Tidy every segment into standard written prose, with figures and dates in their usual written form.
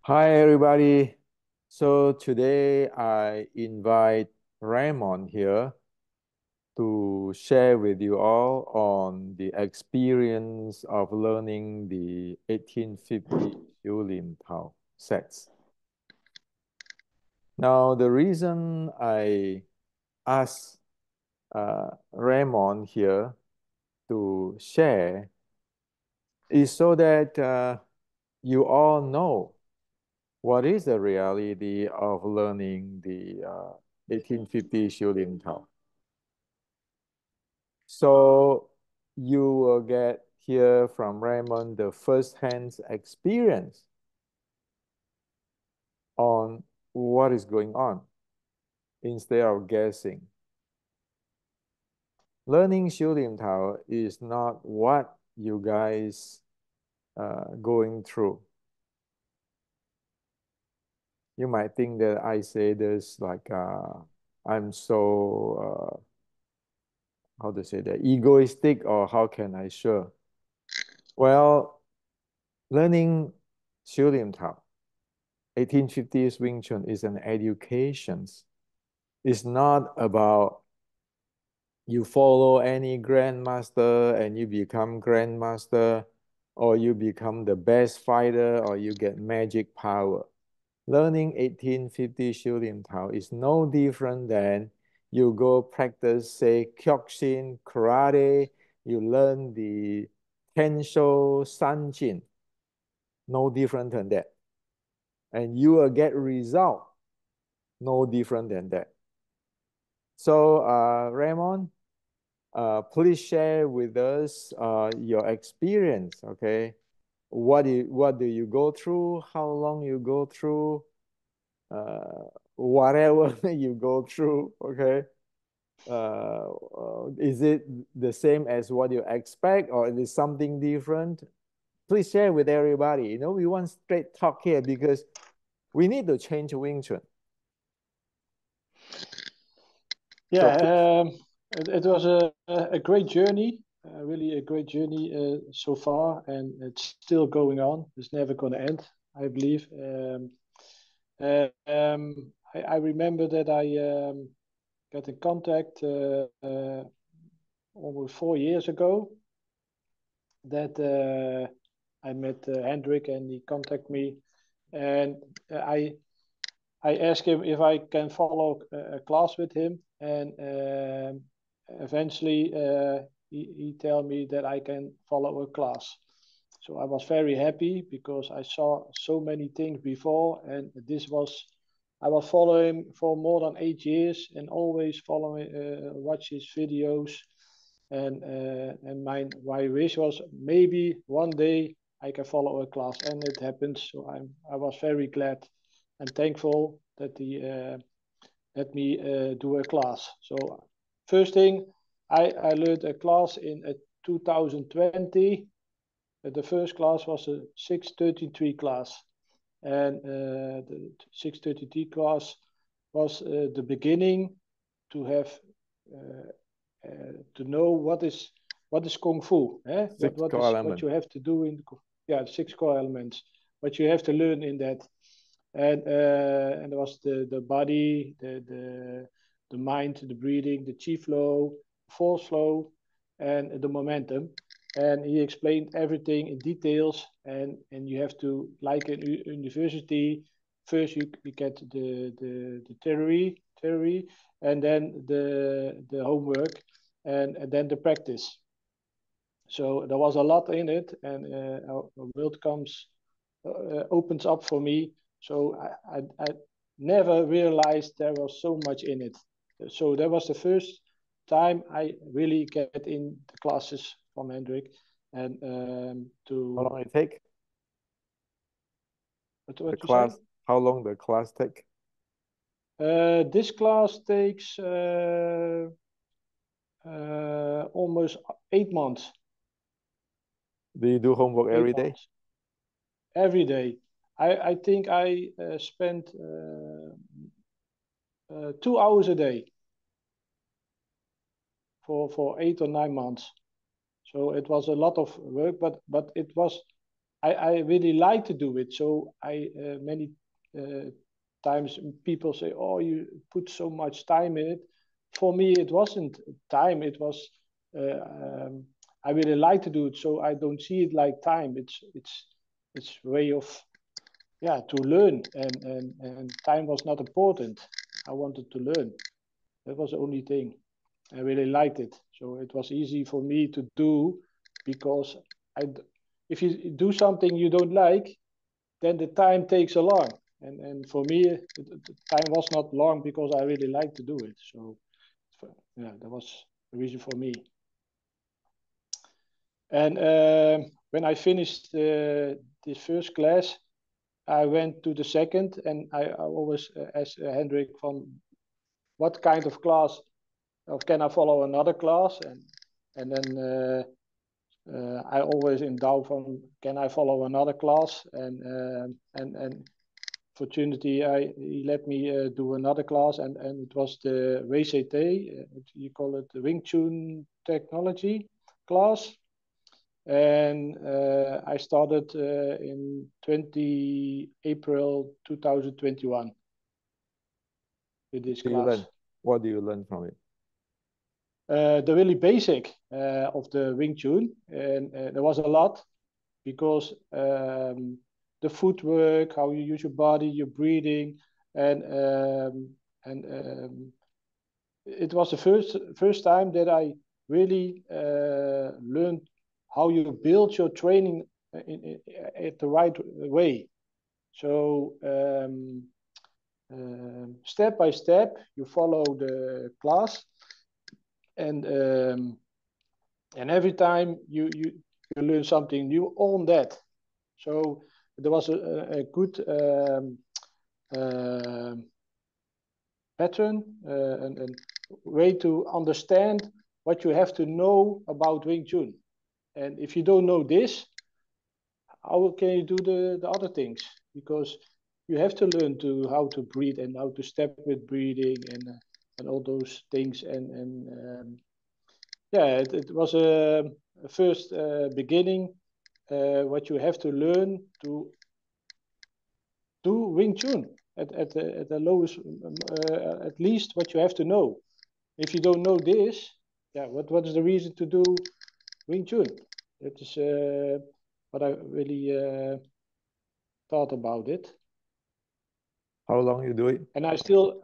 Hi, everybody. So today I invite Raymond here to share with you all on the experience of learning the 1850 Xiu Lim Tao sets. Now, the reason I asked Raymond here to share is so that you all know what is the reality of learning the 1850 Xiu Lim Tao. So you will get here from Raymond the first-hand experience on what is going on instead of guessing. Learning Xiu Lim Tao is not what you guys going through. You might think that I say this like I'm so how to say that, egoistic, or how can I sure? Well, learning Xiu Lim Tao, 1850s Wing Chun is an education. It's not about you follow any grandmaster and you become grandmaster, or you become the best fighter, or you get magic power. Learning 1850 Xiu Lim Tao is no different than you go practice, say, Kyokushin, karate, you learn the Tensho Sanjin, no different than that. And you will get result, no different than that. So, Raymond, please share with us your experience, okay? What do you go through? How long you go through? Whatever you go through, okay? Is it the same as what you expect, or is it something different? Please share with everybody. You know, we want straight talk here because we need to change Wing Chun. So please. Yeah, it was a great journey, really a great journey so far, and it's still going on. It's never going to end, I believe. I remember that I got in contact almost 4 years ago. That I met Hendrik, and he contacted me, and I asked him if I can follow a class with him, and eventually he told me that I can follow a class. So I was very happy because I saw so many things before, and I was following for more than 8 years and always following, watch his videos, and my wish was maybe one day I can follow a class, and it happened. So I was very glad and thankful that he let me do a class. So first thing, I learned a class in 2020. The first class was a 633 class, and the 633 class was the beginning to have to know what is kung fu, eh? Six core what element. you have to do in yeah, 6 core elements, what you have to learn in that, and there was the body, the mind, the breathing, the chi flow, force flow, and the momentum. And he explained everything in details, and you have to, like in university, first you get the theory, and then the homework, and then the practice. So there was a lot in it, and our world opens up for me. So I never realized there was so much in it. So that was the first time I really get in the classes from Hendrik, and How to long it take? The what you say? class, how long the class take? This class takes almost 8 months. Do you do homework Eight every day? months every day. I think I spent 2 hours a day for 8 or 9 months. So it was a lot of work, but it was I really like to do it. So I many times people say, "Oh, you put so much time in it." For me, it wasn't time. It was I really like to do it, so I don't see it like time. It's way of to learn, and time was not important. I wanted to learn. That was the only thing. I really liked it, so it was easy for me to do because I if you do something you don't like, then the time takes a long. And for me, the time was not long because I really like to do it. So yeah, that was the reason for me. And when I finished this first class, I went to the second, and I always asked Hendrik from what kind of class, or can I follow another class? And then I always in doubt from can I follow another class? And fortunately, he let me do another class, and it was the WCT, you call it the Wing Chun technology class. And I started in 20 April 2021 with this Do you class. learn? What do you learn from it? The really basic of the Wing Chun, and there was a lot because the footwork, how you use your body, your breathing, and and it was the first time that I really learned how you build your training at the right way. So step by step, you follow the class, and every time you learn something new on that. So there was a good uh, pattern and way to understand what you have to know about Wing Chun. And if you don't know this, how can you do the other things? Because you have to learn to how to breathe and how to step with breathing and all those things. And yeah, it was a first beginning what you have to learn to do Wing Chun at the lowest, at least what you have to know. If you don't know this, yeah, what is the reason to do Wing Chun? That is what I really thought about it, How long you do it? and I still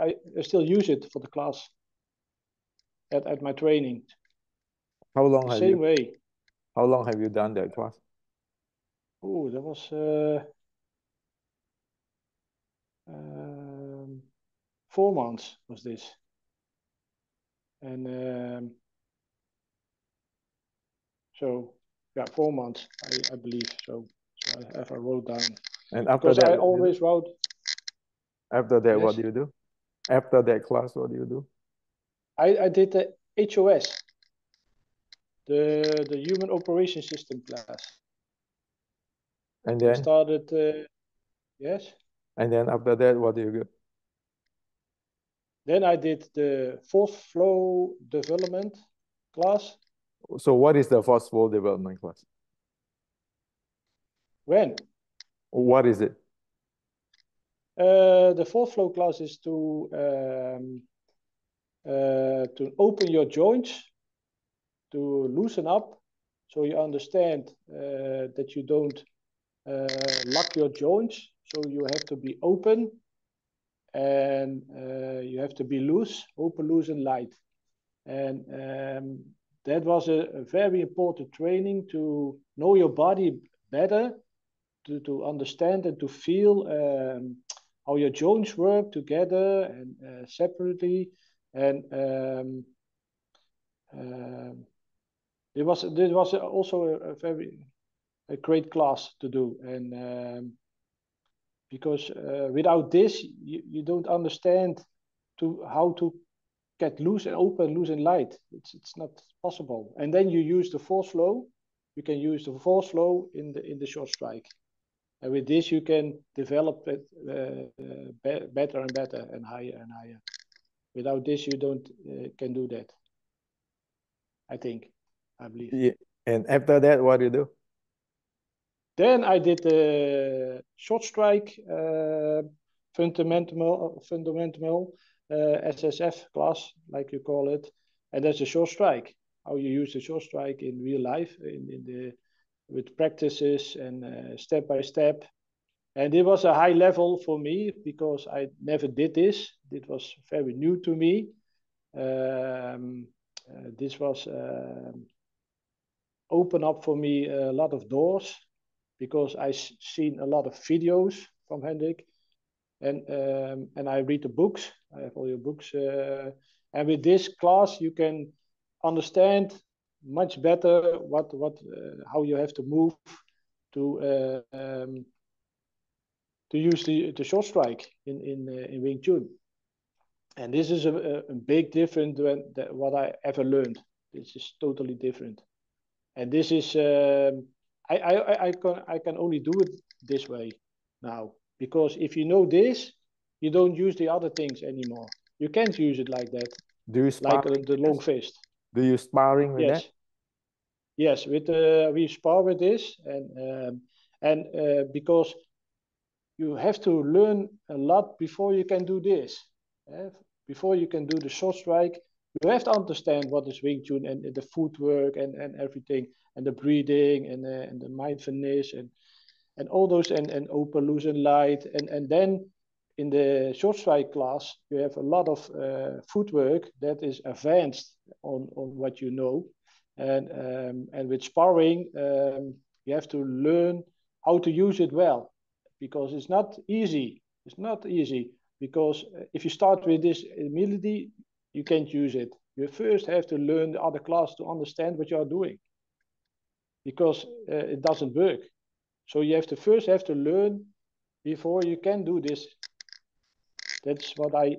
use it for the class at my training How long the have you same way. how long have you done that class? Oh, that was um, 4 months was this, and so yeah, 4 months I believe. So I wrote down And after because that, I what do you do? always wrote After that, what yes. do you do? After that class, what do you do? I did the HOS, the Human Operation System class. And I then started yes. and then after that, what do you do? Then I did the fourth flow development class. So what is the forceful development class? When What is it? the fourth flow class is to open your joints, to loosen up, so you understand that you don't lock your joints. So you have to be open, and you have to be loose, open, loose, and light. And that was a very important training to know your body better, to understand and to feel how your joints work together and separately. And this was also a great class to do. And because without this, you don't understand how to get loose and open, loose and light. It's not possible. And then you use the force flow. You can use the force flow in the short strike. And with this, you can develop it better and better and higher and higher. Without this, you don't can do that. I think, I believe. Yeah. And after that, what do you do? Then I did the short strike fundamental SSF class, like you call it, and that's a short strike. How you use the short strike in real life, with practices and step by step. And it was a high level for me because I never did this. It was very new to me. This was open up for me a lot of doors because I seen a lot of videos from Hendrik, and I read the books. I have all your books, and with this class you can understand much better what how you have to move to use the short strike in Wing Chun. And this is a big difference than what I ever learned. This is totally different. And this is I can only do it this way now, because if you know this, you don't use the other things anymore. You can't use it like that, Do you like sparring the with long this? fist. Do you sparring with that? Yes, yes. With we spar with this, and because you have to learn a lot before you can do this. Before you can do the short strike, you have to understand what is Wing Chun and the footwork and everything, and the breathing and the mindfulness and all those and open, loose, and light. And then in the short strike class, you have a lot of footwork that is advanced on what you know. And with sparring, you have to learn how to use it well, because it's not easy. It's not easy because if you start with this immediately, you can't use it. You first have to learn the other class to understand what you are doing, because it doesn't work. So you have to first have to learn before you can do this. That's what I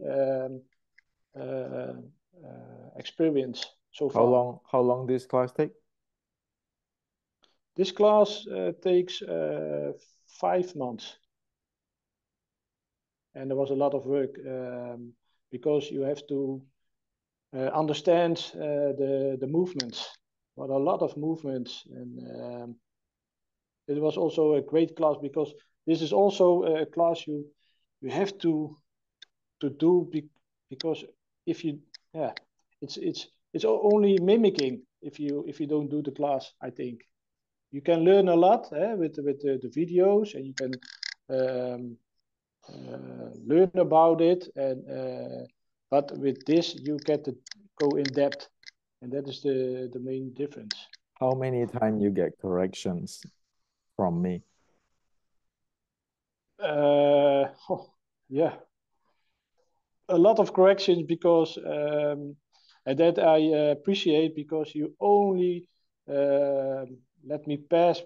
experience so far. How long this class take? This class takes 5 months, and there was a lot of work because you have to understand the movements. But a lot of movements, and it was also a great class because this is also a class you have to do because if you yeah it's only mimicking if you don't do the class. I think you can learn a lot with the videos, and you can learn about it, and but with this you get to go in depth, and that is the main difference. How many times you get corrections from me? Oh, yeah, a lot of corrections because and that I appreciate, because you only let me pass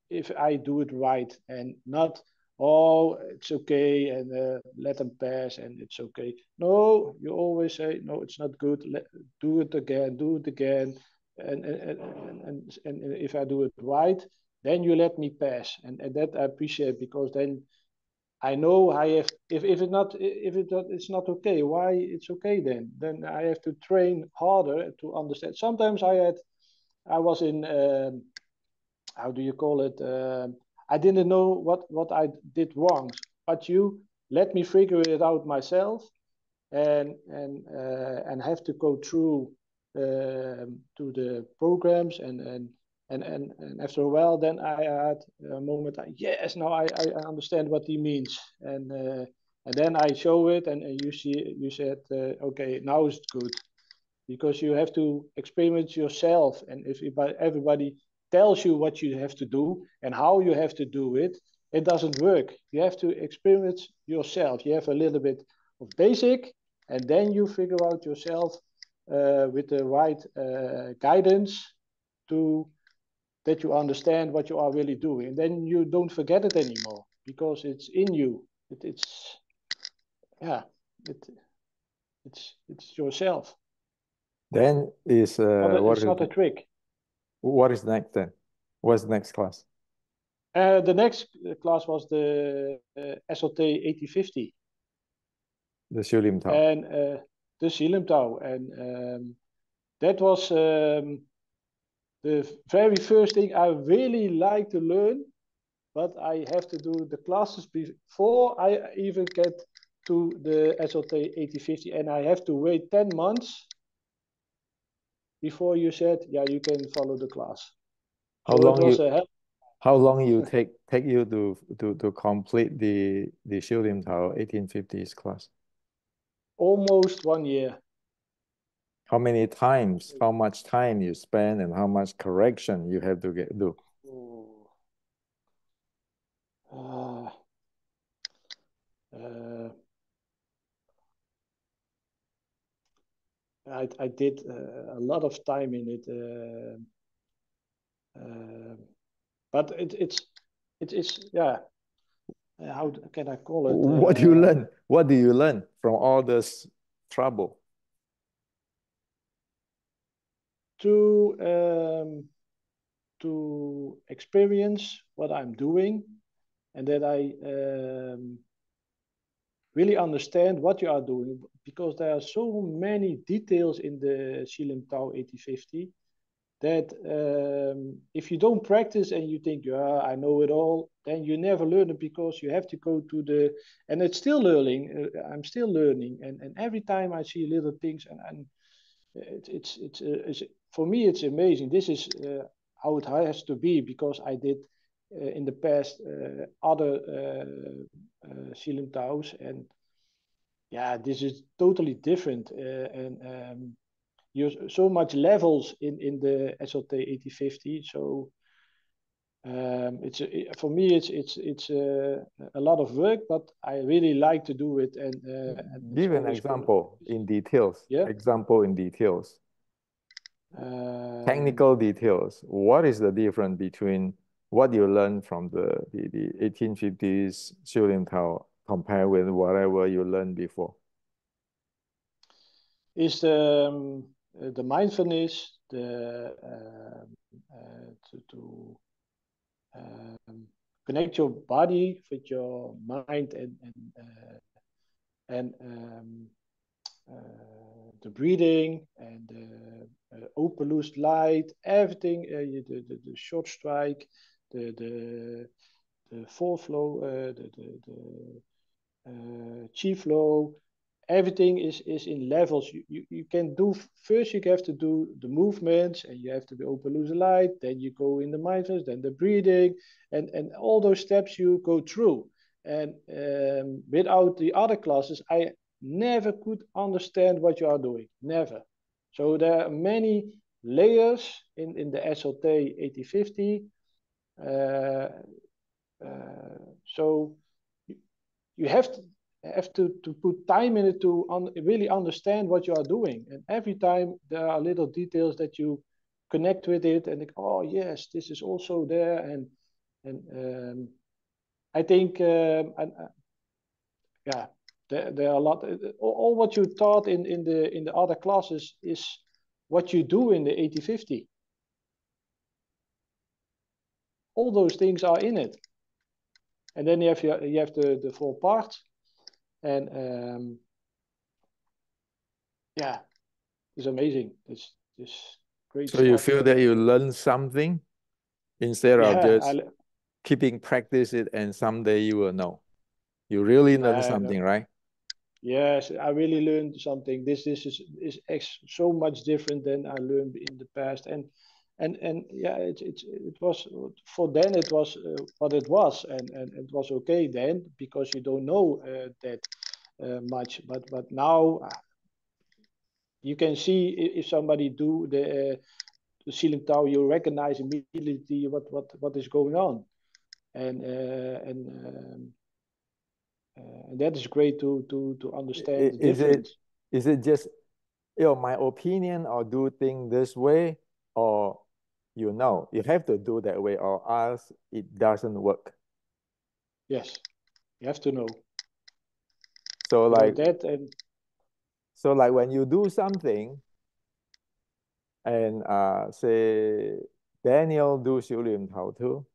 if I do it right, and not, oh, it's okay, and let them pass and it's okay. No, you always say, no, it's not good. Do it again, do it again. And if I do it right, then you let me pass. And that I appreciate, because then I know I have, if it's not okay, why it's okay then I have to train harder to understand. Sometimes I was in how do you call it? I didn't know what I did wrong, but you let me figure it out myself, and have to go through to the programs, and after a while, then I had a moment. Yes, now I understand what he means, and then I show it, and you said okay, now it's good, because you have to experiment yourself. And if everybody tells you what you have to do and how you have to do it, it doesn't work. You have to experiment yourself. You have a little bit of basic, and then you figure out yourself with the right guidance to that you understand what you are really doing. And then you don't forget it anymore, because it's in you. It's yeah, it, it's yourself. Then is It's not a trick. what is next then? What's next class? The next class was the SLT 8050, The Shulim Tao. and the Silimtau. And that was the very first thing I really like to learn, but I have to do the classes before I even get to the SLT 8050, and I have to wait 10 months before you said, yeah, you can follow the class. How So it long was you a hell, how long you take you to complete the Shielding Tower 1850s class? almost 1 year. How many times, how much time you spend, and how much correction you have to do? Oh. Uh, uh, I did a lot of time in it, uh, but it's yeah. How can I call it? What do you learn? What do you learn from all this trouble? To to experience what I'm doing, and that I really understand what you are doing, because there are so many details in the Shilim Tao 8050 that if you don't practice and you think, yeah, I know it all, then you never learn it, because you have to go to the, and it's still learning. I'm still learning, and every time I see little things, and it's for me it's amazing. This is how it has to be, because I did in the past other Shilim Taos, and yeah, this is totally different, and you're so much levels in the SLT 8050. So for me it's a lot of work, but I really like to do it, and it's Give an always example in details. yeah. Example in details. Um, Technical details. What is the difference between what you learn from the 1850s Shielding Tower compared with whatever you learned before? is the mindfulness, the to connect your body with your mind, and the breathing, and open loose light, everything, the short strike, the full flow, the chi flow, everything is in levels. You can do, first you have to do the movements, and you have to be open loose light, then you go in the mindfulness, then the breathing, and all those steps you go through. And without the other classes, I never could understand what you are doing, never. So there are many layers in the SLT 8050. uh, so you have to put time in it to really understand what you are doing. And every time there are little details that you connect with it, and think, oh yes, this is also there. And I think yeah, there are a lot. All what you taught in the other classes is what you do in the 8050. All those things are in it. And then you have the four parts, and yeah, it's amazing. It's great So you stuff. feel that you learn something instead of Yeah, just keeping practice it and someday you will know. You really learn no, something, right? yes, I really learned something. This is so much different than I learned in the past, and yeah, it was, for then it was what it was, and it was okay then, because you don't know that much, but now you can see, if somebody do the ceiling tower, you recognize immediately what is going on, and that is great to understand the Is it difference. is it just my opinion or do things this way, or you have to do that way or else it doesn't work. Yes, you have to know So like without that. And so like when you do something and say Daniel do 修炼how to,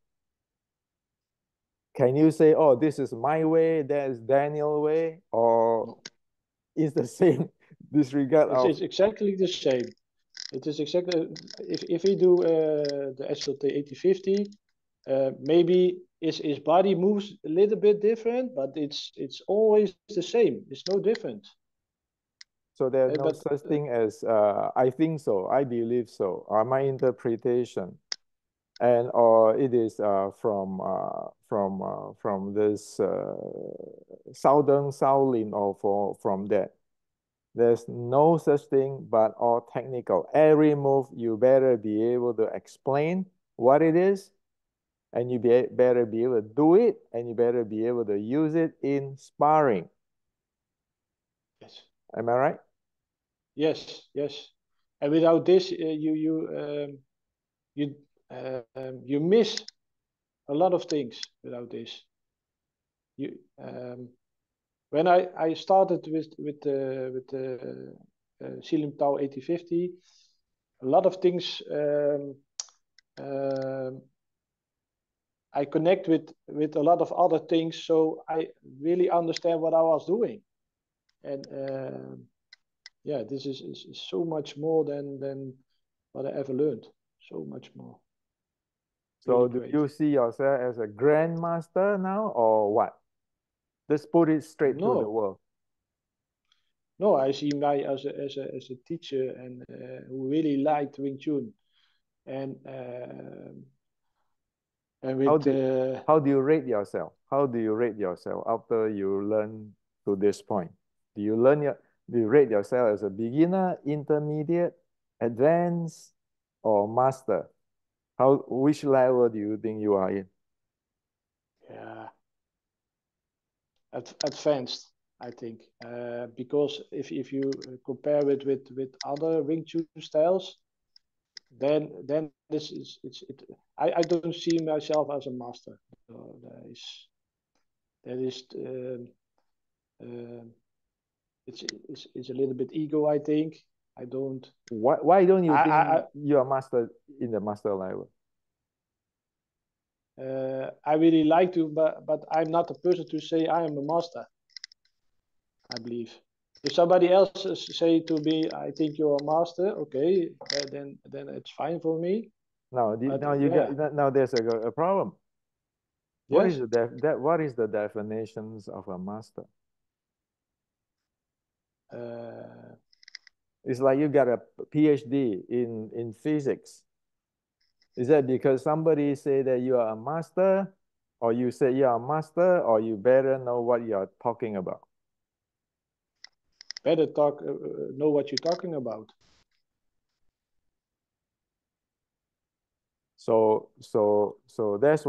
can you say, oh, this is my way, that is Daniel way, or no, it's the same disregard of it's exactly the same. It is exactly, if we do the SLT 8050, Maybe his body moves a little bit different, but it's always the same. It's no different. So there's no But such thing as I think so, I believe so, or my interpretation, and or it is from this southern Shaolin or from that. There's no such thing, but all technical. Every move you better be able to explain what it is, and you better be able to do it, and you better be able to use it in sparring. yes, Am I right? yes, yes. And without this, you you miss a lot of things without this. You when I started with the Selim Tau 8050, a lot of things um, I connect with a lot of other things, so I really understand what I was doing. And yeah, this is so much more than what I ever learned. So much more. Really So do great. you see yourself as a grandmaster now or what? Let's put it straight to the No, world. no, I see my as a teacher and who really liked Wing Chun and and How with do how do you rate yourself? How do you rate yourself after you learn to this point? Do you learn your do you rate yourself as a beginner, intermediate, advanced, or master? How which level do you think you are in? yeah, advanced, I think, because if you compare it with other Wing Chun styles, then this is I don't see myself as a master. So that is um, it's a little bit ego, I think. I don't. Why don't you I think you are master in the master level? I really like to, but I'm not the person to say I am a master. I believe. If somebody else say to me, "I think you're a master," okay, then it's fine for me. Now, But now you got yeah, now there's a problem. What is yes, the what is the definitions of a master? uh, It's like you got a PhD in physics. Is that because somebody say that you are a master, or you say you are a master, or you better know what you are talking about? better talk, know what you're talking about. So that's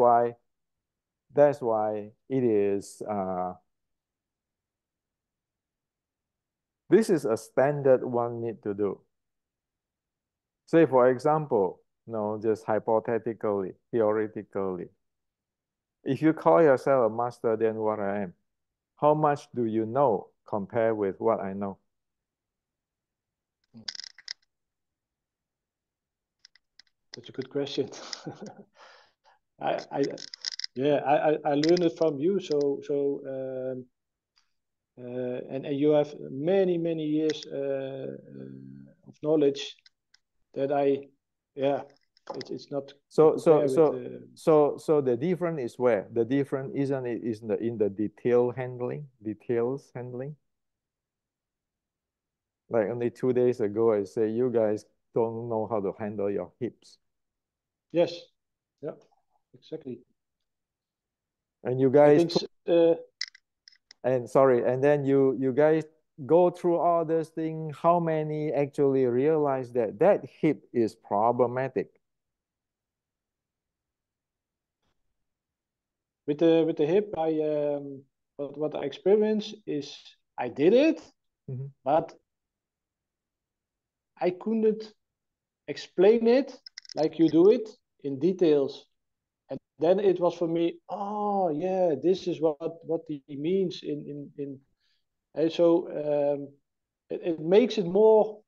why it is this is a standard one need to do. Say for example, no, just hypothetically, theoretically, if you call yourself a master, then what I am? How much do you know compared with what I know? That's a good question. I yeah, I learned it from you. And you have many years of knowledge that I yeah, it's not to So so compare with so so the difference is where? The difference isn't it is in the details handling. Like only 2 days ago, I say you guys don't know how to handle your hips, yes, yeah, exactly. and you I guys think took and sorry, and then you guys go through all this thing. How many actually realize that that hip is problematic? with the hip, I what I experienced is I did it, Mhm. but I couldn't explain it like you do it in details. And then it was for me, oh yeah, this is what he means in and so it makes it more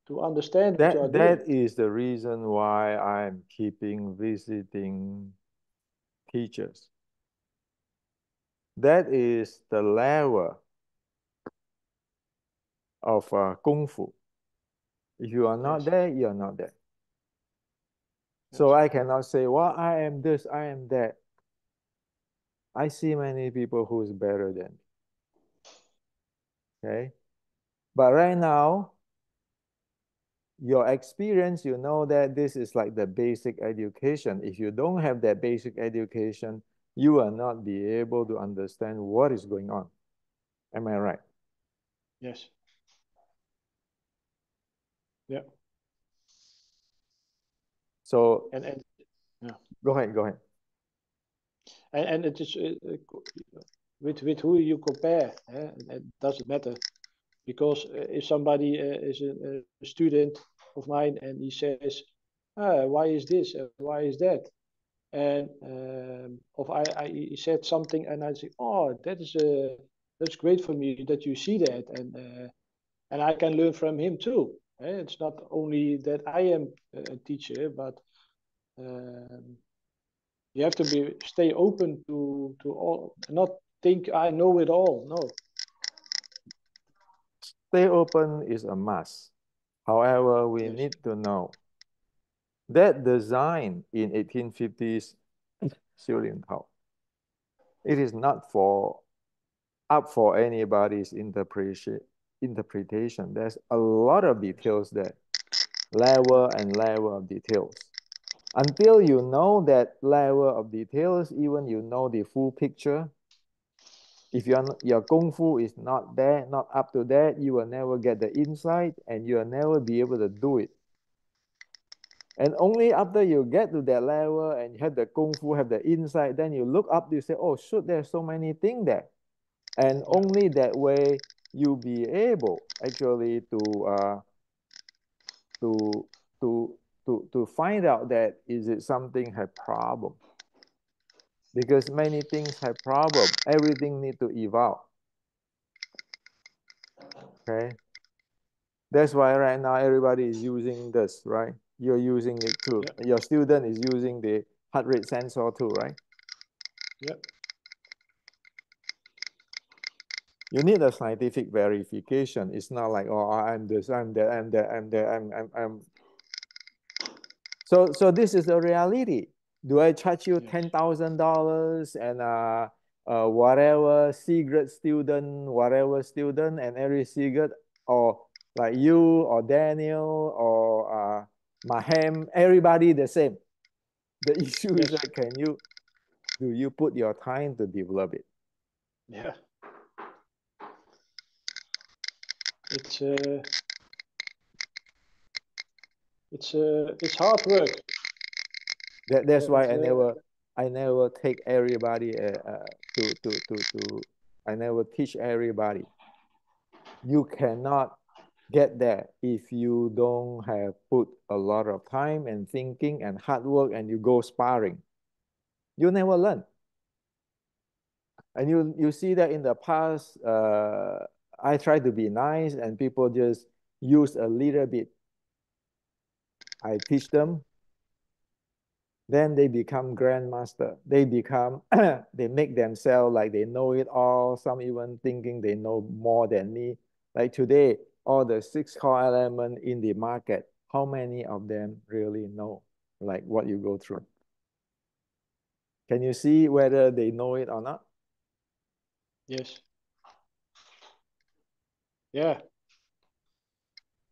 to understand what you are doing. That is the reason why I'm keeping visiting teachers. That is the level of kung fu. If you are not Yes, there, you are not there. So yes, I cannot say, well, I am this, I am that. I see many people who is better than me. Okay. But right now, your experience, you know that this is like the basic education. If you don't have that basic education, you will not be able to understand what is going on. Am I right? yes, yeah. So And yeah, go ahead, go ahead. and it is with who you compare. It doesn't matter because if somebody is a student of mine and he says, "Why is this? Why is that?" and of he said something and I say, "Oh, that's great for me that you see that," and I can learn from him too. It's not only that I am a teacher, but um, you have to be stay open to all, not think I know it all. No, Stay open is a must. However, we yes, need to know that design in 1850s, it is not for up for anybody's interpretation. There's a lot of details there, level and level of details. Until you know that level of details, even you know the full picture, if your kung fu is not there, not up to that, you will never get the insight and you will never be able to do it. And only after you get to that level and you have the kung fu, have the insight, then you look up, you say, oh, shoot, there's so many things there. And yeah, only that way you be able actually to to to find out that is it something have problem, because many things have problem, everything need to evolve. Okay, that's why right now everybody is using this, right? You're using it too, yeah, your student is using the heart rate sensor too, right? yeah, You need a scientific verification. It's not like, oh, I'm this, I'm that, I'm that, I'm that, I'm. So this is the reality. Do I charge you yes, $10,000 and whatever secret student, whatever student, and every secret, or like you or Daniel or Mahem, everybody the same. The issue is yes, that do you put your time to develop it? yeah. It's it's hard work, That's why but I never take everybody I never teach everybody. You cannot get there if you don't have put a lot of time and thinking and hard work and you go sparring. You never learn. And you see that in the past, I try to be nice and people just use a little bit. I teach them, then they become grandmaster. They become, they make themselves like they know it all. Some even thinking they know more than me. Like today, all the six core element in the market, how many of them really know like what you go through? Can you see whether they know it or not? yes, yeah,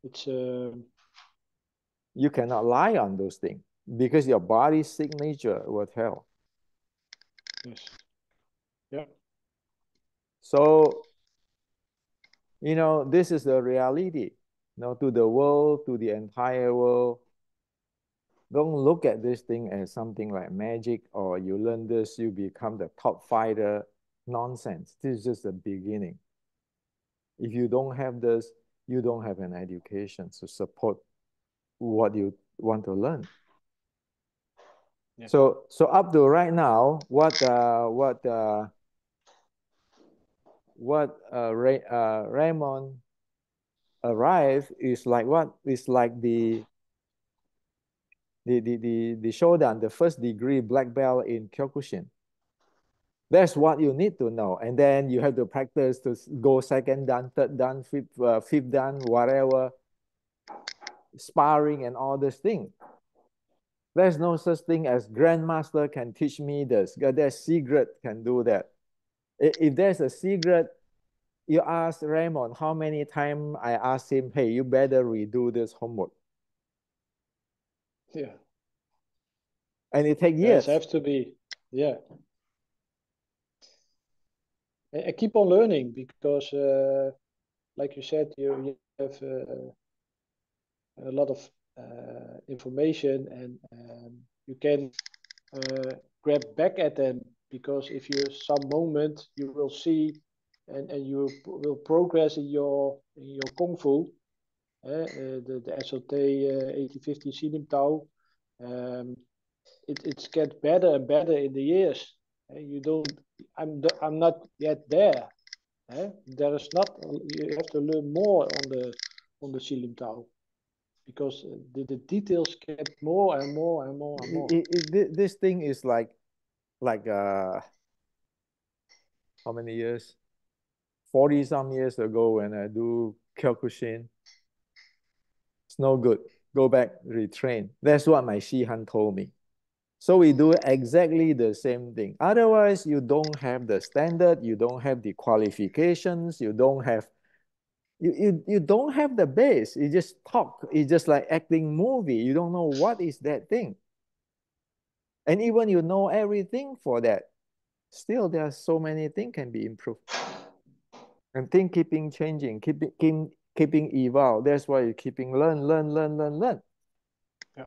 it's You cannot lie on those things because your body's signature will tell. yes, yeah, So, this is the reality, to the world, to the entire world. Don't look at this thing as something like magic or you learn this, you become the top fighter. Nonsense. This is just the beginning. If you don't have this, you don't have an education to support what you want to learn. yes, So up to right now, Raymond arrived is like what? Is like the Shodan, the first degree black belt in Kyokushin. That's what you need to know. And then you have to practice to go second dan, third dan, fifth dan, whatever, sparring and all this thing. There's no such thing as grandmaster can teach me this. There's secret can do that. If there's a secret, you ask Raymond how many times I asked him, hey, you better redo this homework. Yeah. And it takes Yes, years. have to be. Yeah. I keep on learning because, like you said, you have a lot of information, and you can grab back at them, because if you some moment you will see, and you will progress in your kung fu, the SLT 1850 Silim Tao. Um, it's get better and better in the years. You don't. I'm not yet there. There is not. You have to learn more on the Silim Tao, because the details get more and more and more and more. This thing is like how many years? 40 some years ago when I do Kyokushin. It's no good. Go back, retrain. That's what my Shihan told me. So we do exactly the same thing. Otherwise, you don't have the standard, you don't have the qualifications, you don't have the base. You just talk. It's just like acting movie. You don't know what is that thing. And even you know everything for that, still there are so many things can be improved. And thing keeping changing, keeping evolve. That's why you keeping learn. Yeah.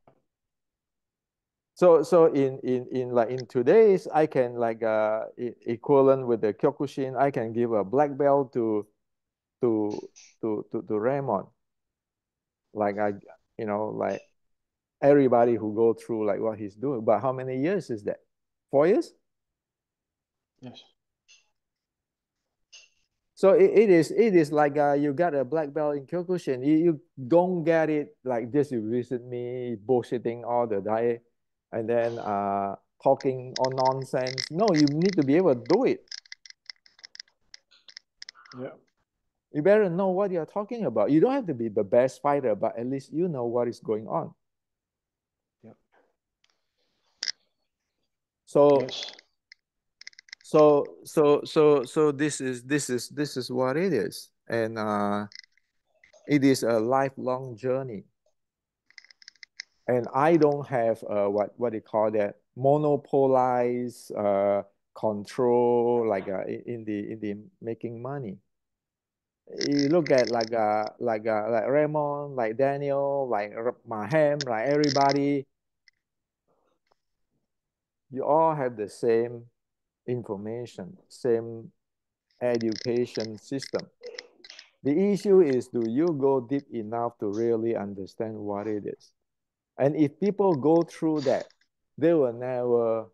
So in like in today's, I can like equivalent with the Kyokushin, I can give a black belt to to Raymond. Like like everybody who go through like what he's doing. But how many years is that? 4 years? Yes. So it is like you got a black belt in Kyokushin. You don't get it like this. You visit me bullshitting all the day, and then talking all nonsense. No, you need to be able to do it. Yeah. You better know what you're talking about. You don't have to be the best fighter, but at least you know what is going on. Yeah. So Yes. so this is what it is, and it is a lifelong journey. And I don't have what they call that monopolize control like in the making money. You look at like Raymond, like Daniel, like Mahem, like everybody, you all have the same information, same education system. The issue is, do you go deep enough to really understand what it is? And if people go through that, they will never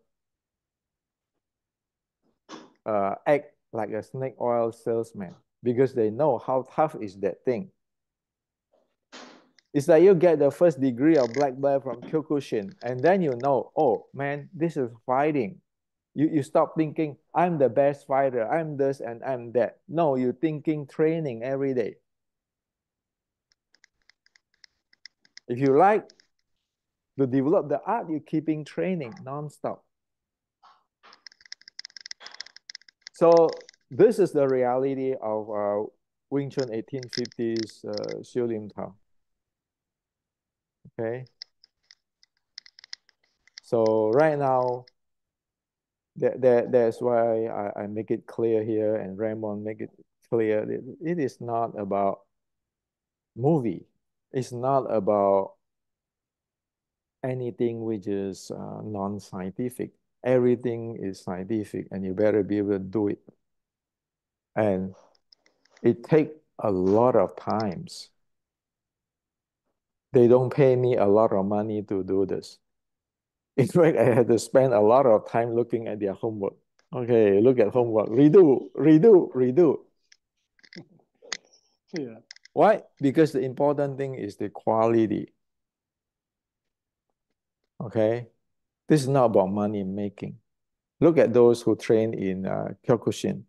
act like a snake oil salesman because they know how tough is that thing. It's like you get the first degree of black belt from Kyokushin, and then you know, oh man, this is fighting. You stop thinking, I'm the best fighter, I'm this and I'm that. No, you're thinking training every day. If you like to develop the art, you're keeping training nonstop. So this is the reality of Wing Chun 1850s Xiu Lim Tao. Okay. So right now, that's why I make it clear here, and Raymond make it clear. It is not about movie. It's not about anything which is non-scientific. Everything is scientific, and you better be able to do it. And it take a lot of times. They don't pay me a lot of money to do this. In fact, I had to spend a lot of time looking at their homework. Okay, look at homework, redo. Yeah. Why? Because the important thing is the quality. Okay, this is not about money making. Look at those who train in Kyokushin.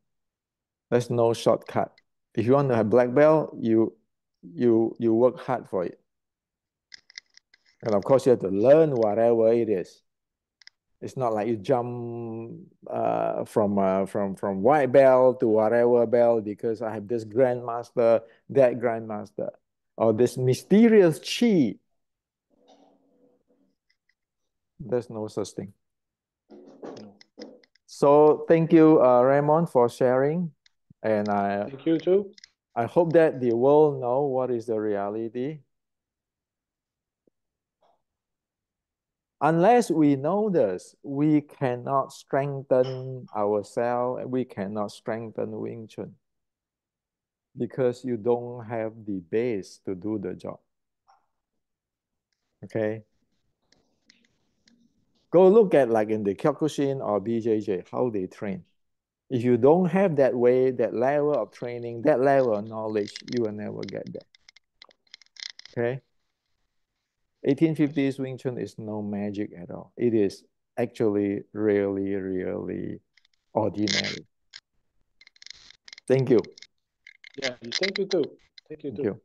There's no shortcut. If you want to have black belt, you work hard for it. And of course, you have to learn whatever it is. It's not like you jump from white belt to whatever belt because I have this grandmaster, that grandmaster, or this mysterious chi. There's no such thing. So thank you, Raymond, for sharing, and Thank you too. I hope that the world know what is the reality. Unless we know this, we cannot strengthen ourselves. We cannot strengthen Wing Chun because you don't have the base to do the job. Okay. Go look at like in the Kyokushin or BJJ, how they train. If you don't have that way, that level of training, that level of knowledge, you will never get there. Okay. 1850s Wing Chun is no magic at all. It is actually really, really ordinary. Thank you. Yeah, thank you too. Thank you Thank too. you.